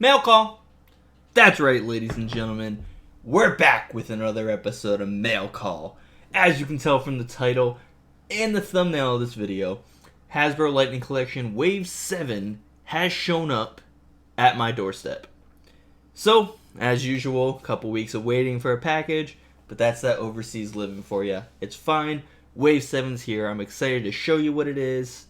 Mail call! That's right, ladies and gentlemen. We're back with another episode of Mail Call. As you can tell from the title and the thumbnail of this video, Hasbro Lightning Collection Wave 7 has shown up at my doorstep. So, as usual, a couple weeks of waiting for a package, but that's that overseas living for you. It's fine. Wave 7's here. I'm excited to show you what it is,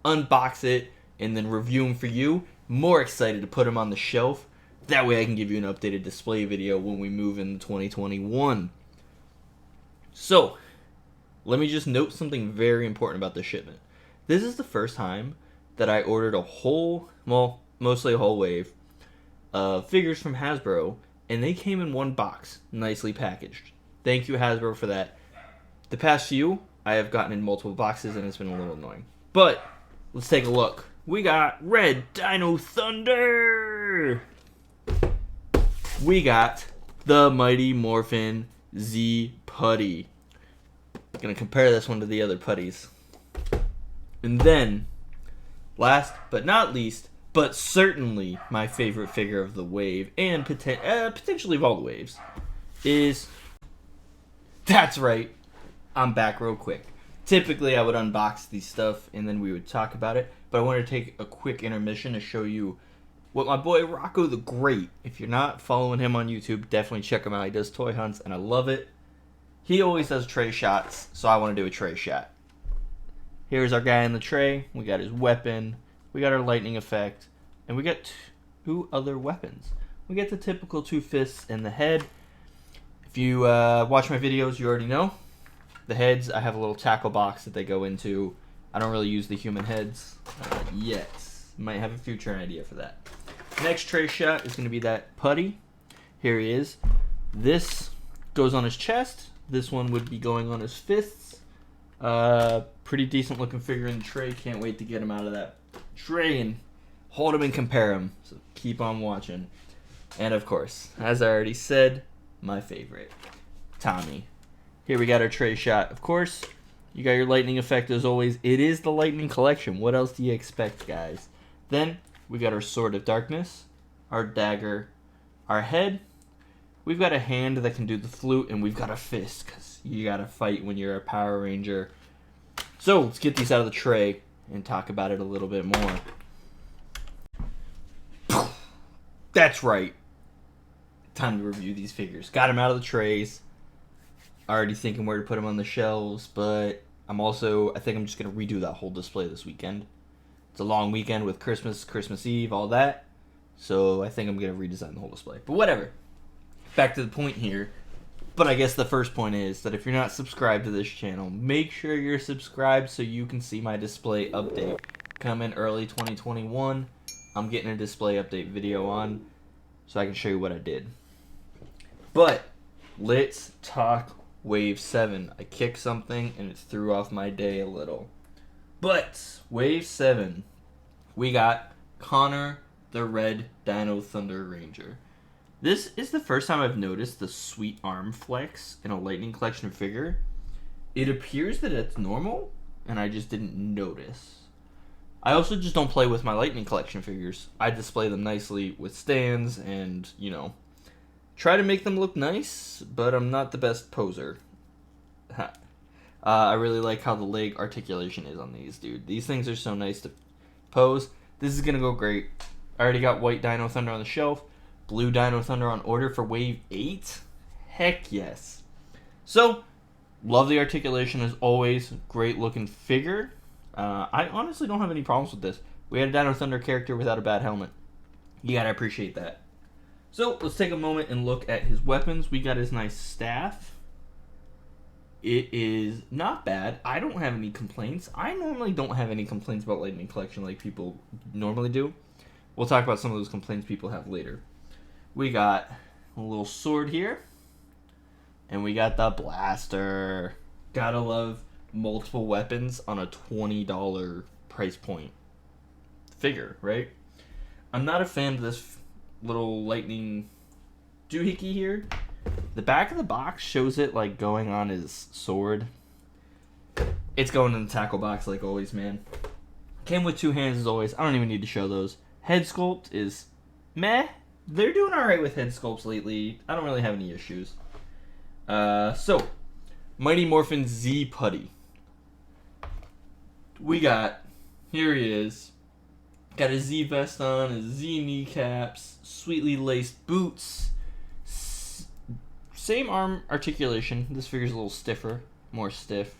unbox it, and then review them for you. More excited to put them on the shelf. That way I can give you an updated display video when we move into 2021. So, let me just note something very important about this shipment. This is the first time that I ordered a whole, well, mostly a whole wave of figures from Hasbro, and they came in one box, nicely packaged. Thank you, Hasbro, for that. The past few, I have gotten in multiple boxes, and it's been a little annoying. But, let's take a look. We got Red Dino Thunder! We got the Mighty Morphin Z Putty. Gonna compare this one to the other putties. And then, last but not least, but certainly my favorite figure of the wave, and potentially of all the waves, is... That's right, I'm back real quick. Typically I would unbox these stuff and then we would talk about it, but I wanted to take a quick intermission to show you what my boy Rocco the Great, if you're not following him on YouTube, definitely check him out. He does toy hunts and I love it. He always does tray shots, so I want to do a tray shot. Here's our guy in the tray. We got his weapon, we got our lightning effect, and we got two other weapons. We get the typical 2 fists and the head. If you watch my videos, you already know. The heads, I have a little tackle box that they go into. I don't really use the human heads yet. Might have a future idea for that. Next tray shot is going to be that Putty. Here he is. This goes on his chest. This one would be going on his fists. Pretty decent looking figure in the tray. Can't wait to get him out of that tray and hold him and compare him. So keep on watching. And of course, as I already said, my favorite, Tommy. Here we got our tray shot. Of course, you got your lightning effect as always. It is the Lightning Collection. What else do you expect, guys? Then, we got our Sword of Darkness, our dagger, our head. We've got a hand that can do the flute, and we've got a fist, because you got to fight when you're a Power Ranger. So, let's get these out of the tray and talk about it a little bit more. That's right. Time to review these figures. Got them out of the trays. Already thinking where to put them on the shelves, but I think I'm just going to redo that whole display this weekend. It's a long weekend with Christmas, Christmas Eve, all that. So I think I'm going to redesign the whole display. But whatever. Back to the point here. But I guess the first point is that if you're not subscribed to this channel, make sure you're subscribed so you can see my display update. Coming early 2021, I'm getting a display update video on so I can show you what I did. But let's talk Wave 7. I kicked something and it threw off my day a little. But Wave 7, we got Connor the Red Dino Thunder Ranger. This is the first time I've noticed the sweet arm flex in a Lightning Collection figure. It appears that it's normal, and I just didn't notice. I also just don't play with my Lightning Collection figures. I display them nicely with stands and, you know, try to make them look nice, but I'm not the best poser. I really like how the leg articulation is on these, dude. These things are so nice to pose. This is going to go great. I already got White Dino Thunder on the shelf. Blue Dino Thunder on order for Wave 8. Heck yes. So, love the articulation as always. Great looking figure. I honestly don't have any problems with this. We had a Dino Thunder character without a bad helmet. You gotta appreciate that. So, let's take a moment and look at his weapons. We got his nice staff. It is not bad. I don't have any complaints. I normally don't have any complaints about Lightning Collection like people normally do. We'll talk about some of those complaints people have later. We got a little sword here. And we got the blaster. Gotta love multiple weapons on a $20 price point figure, right? I'm not a fan of this little lightning doohickey here. The back of the box shows it like going on his sword. It's going in the tackle box like always, man. Came with 2 hands as always. I don't even need to show those. Head sculpt is meh. They're doing alright with head sculpts lately. I don't really have any issues. So, Mighty Morphin Z Putty. We got, here he is. Got a Z vest on, his Z kneecaps, sweetly laced boots. Same arm articulation. This figure's a little stiffer, more stiff.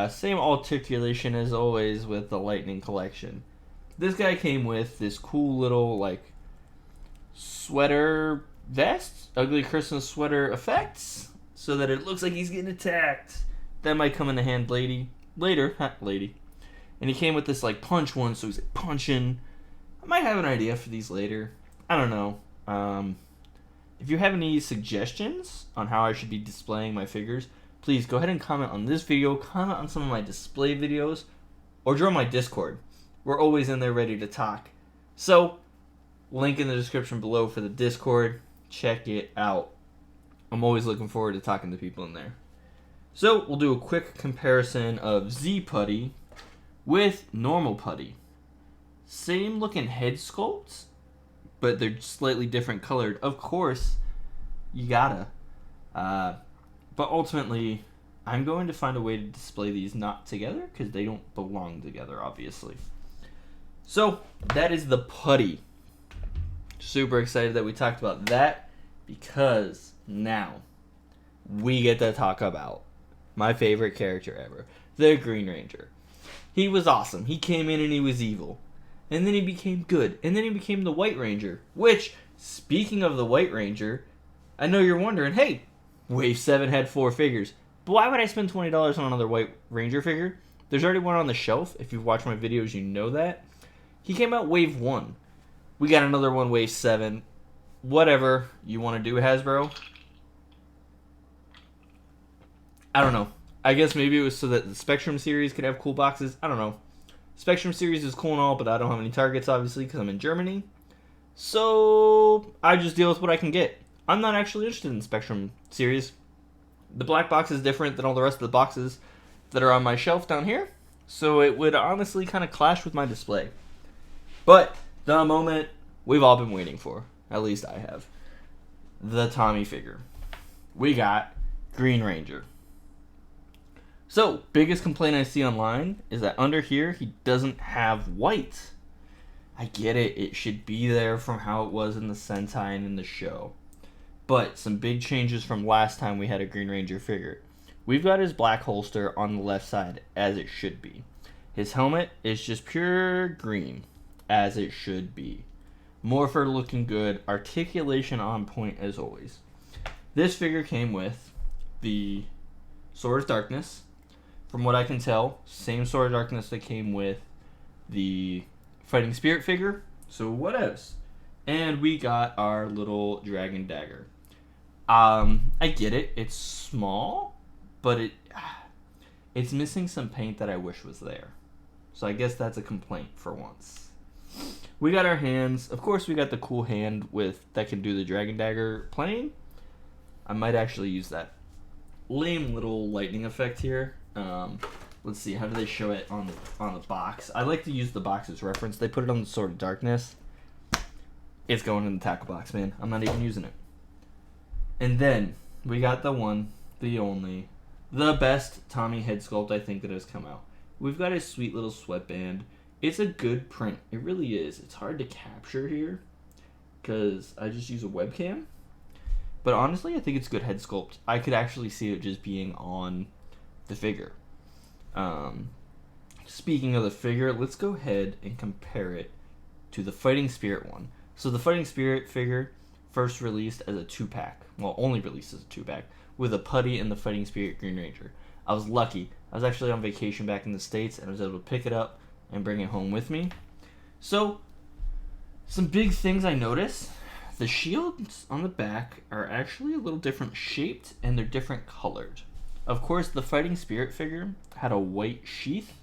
Same articulation as always with the Lightning collection. This guy came with this cool little, like, sweater vest, ugly Christmas sweater effects, so that it looks like he's getting attacked. That might come into hand later. And he came with this, like, punch one, so he's like, punching. I might have an idea for these later. I don't know. If you have any suggestions on how I should be displaying my figures, please go ahead and comment on this video, comment on some of my display videos, or join my Discord. We're always in there ready to talk. So, link in the description below for the Discord. Check it out. I'm always looking forward to talking to people in there. So, we'll do a quick comparison of Z Putty with normal Putty. Same looking head sculpts, but they're slightly different colored. Of course, you gotta. But ultimately, I'm going to find a way to display these not together because they don't belong together, obviously. So, that is the Putty. Super excited that we talked about that because now we get to talk about my favorite character ever, the Green Ranger. He was awesome. He came in and he was evil. And then he became good. And then he became the White Ranger. Which, speaking of the White Ranger, I know you're wondering, hey, Wave 7 had 4 figures. But why would I spend $20 on another White Ranger figure? There's already one on the shelf. If you've watched my videos, you know that. He came out Wave 1. We got another one Wave 7. Whatever you want to do, Hasbro. I don't know. I guess maybe it was so that the Spectrum series could have cool boxes. I don't know. Spectrum series is cool and all, but I don't have any targets, obviously, because I'm in Germany. So, I just deal with what I can get. I'm not actually interested in Spectrum series. The black box is different than all the rest of the boxes that are on my shelf down here. So, it would honestly kind of clash with my display. But, the moment we've all been waiting for, at least I have, the Tommy figure. We got Green Ranger. So, biggest complaint I see online is that under here, he doesn't have white. I get it. It should be there from how it was in the Sentai and in the show. But some big changes from last time we had a Green Ranger figure. We've got his black holster on the left side, as it should be. His helmet is just pure green, as it should be. Morpher looking good. Articulation on point, as always. This figure came with the Sword of Darkness. From what I can tell, same Sword of Darkness that came with the Fighting Spirit figure. So what else? And we got our little Dragon Dagger. I get it. It's small, but it's missing some paint that I wish was there. So I guess that's a complaint for once. We got our hands. Of course, we got the cool hand that can do the Dragon Dagger playing. I might actually use that. Lame little lightning effect here. Let's see, how do they show it on the box? I like to use the box as reference. They put it on the Sword of Darkness. It's going in the tackle box, man. I'm not even using it. And then we got the one, the only, the best Tommy head sculpt I think that has come out. We've got his sweet little sweatband. It's a good print. It really is. It's hard to capture here because I just use a webcam. But honestly, I think it's good head sculpt. I could actually see it just being on the figure. Speaking of the figure, let's go ahead and compare it to the Fighting Spirit one. So the Fighting Spirit figure first released as a 2-pack. Well, only released as a 2-pack with a Putty and the Fighting Spirit Green Ranger. I was lucky. I was actually on vacation back in the States and I was able to pick it up and bring it home with me. So, some big things I noticed. The shields on the back are actually a little different shaped and they're different colored. Of course, the Fighting Spirit figure had a white sheath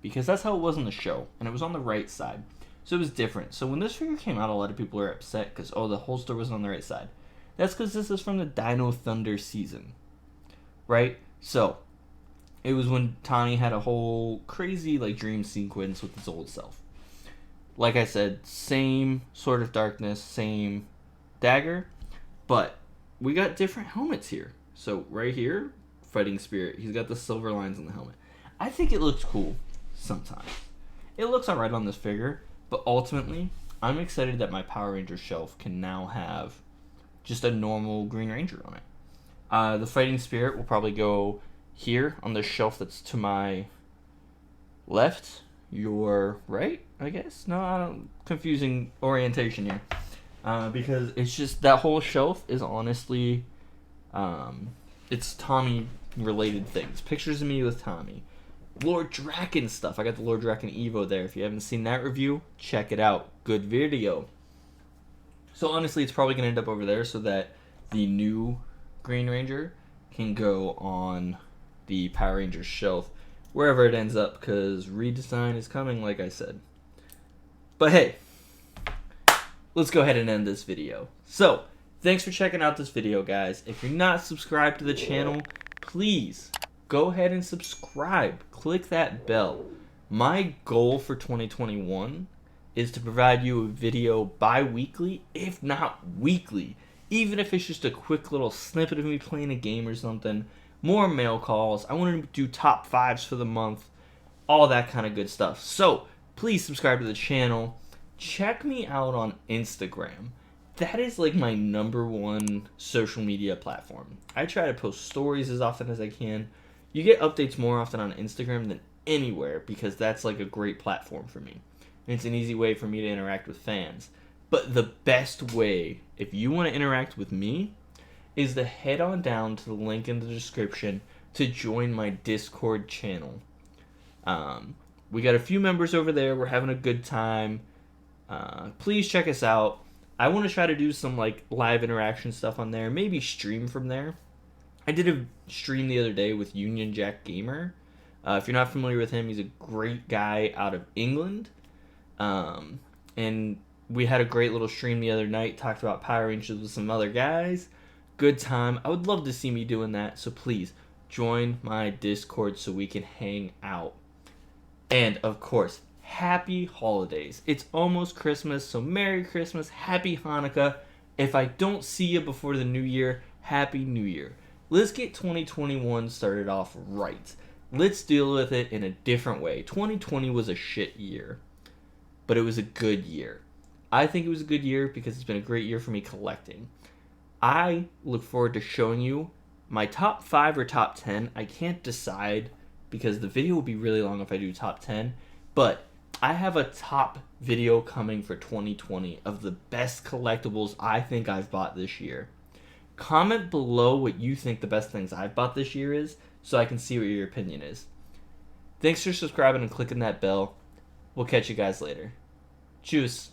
because that's how it was in the show, and it was on the right side. So it was different. So when this figure came out, a lot of people were upset because, oh, the holster was on the right side. That's because this is from the Dino Thunder season, right? So it was when Tommy had a whole crazy dream sequence with his old self. Like I said, same sort of darkness, same dagger, but we got different helmets here. So right here, Fighting Spirit, he's got the silver lines on the helmet. I think it looks cool sometimes. It looks alright on this figure, but ultimately, I'm excited that my Power Ranger shelf can now have just a normal Green Ranger on it. The Fighting Spirit will probably go here on the shelf that's to my left, your right, I guess. No, I don't. Confusing orientation here, because it's just that whole shelf is honestly, it's Tommy related things. Pictures of me with Tommy, Lord Draken stuff. I got the Lord Draken Evo there. If you haven't seen that review, check it out. Good video. So honestly, it's probably gonna end up over there so that the new Green Ranger can go on the Power Rangers shelf wherever it ends up, because redesign is coming, like I said. But hey, let's go ahead and end this video. So, thanks for checking out this video, guys. If you're not subscribed to the channel, please go ahead and subscribe. Click that bell. My goal for 2021 is to provide you a video bi-weekly, if not weekly. Even if it's just a quick little snippet of me playing a game or something. More mail calls. I want to do top 5s for the month. All that kind of good stuff. So, please subscribe to the channel. Check me out on Instagram. That is like my #1 social media platform. I try to post stories as often as I can. You get updates more often on Instagram than anywhere, because that's like a great platform for me. And it's an easy way for me to interact with fans. But the best way, if you want to interact with me, is to head on down to the link in the description to join my Discord channel. We got a few members over there. We're having a good time. Please check us out. I want to try to do some like live interaction stuff on there. Maybe stream from there. I did a stream the other day with Union Jack Gamer. If you're not familiar with him, he's a great guy out of England. And we had a great little stream the other night. Talked about Power Rangers with some other guys. Good time. I would love to see me doing that. So please join my Discord so we can hang out. And of course, happy holidays. It's almost Christmas, so Merry Christmas, Happy Hanukkah. If I don't see you before the new year, Happy New Year. Let's get 2021 started off right. Let's deal with it in a different way. 2020 was a shit year, but it was a good year. I think it was a good year because it's been a great year for me collecting. I look forward to showing you my top 5 or top 10. I can't decide because the video will be really long if I do top 10, but I have a top video coming for 2020 of the best collectibles I think I've bought this year. Comment below what you think the best things I've bought this year is so I can see what your opinion is. Thanks for subscribing and clicking that bell. We'll catch you guys later. Tschüss.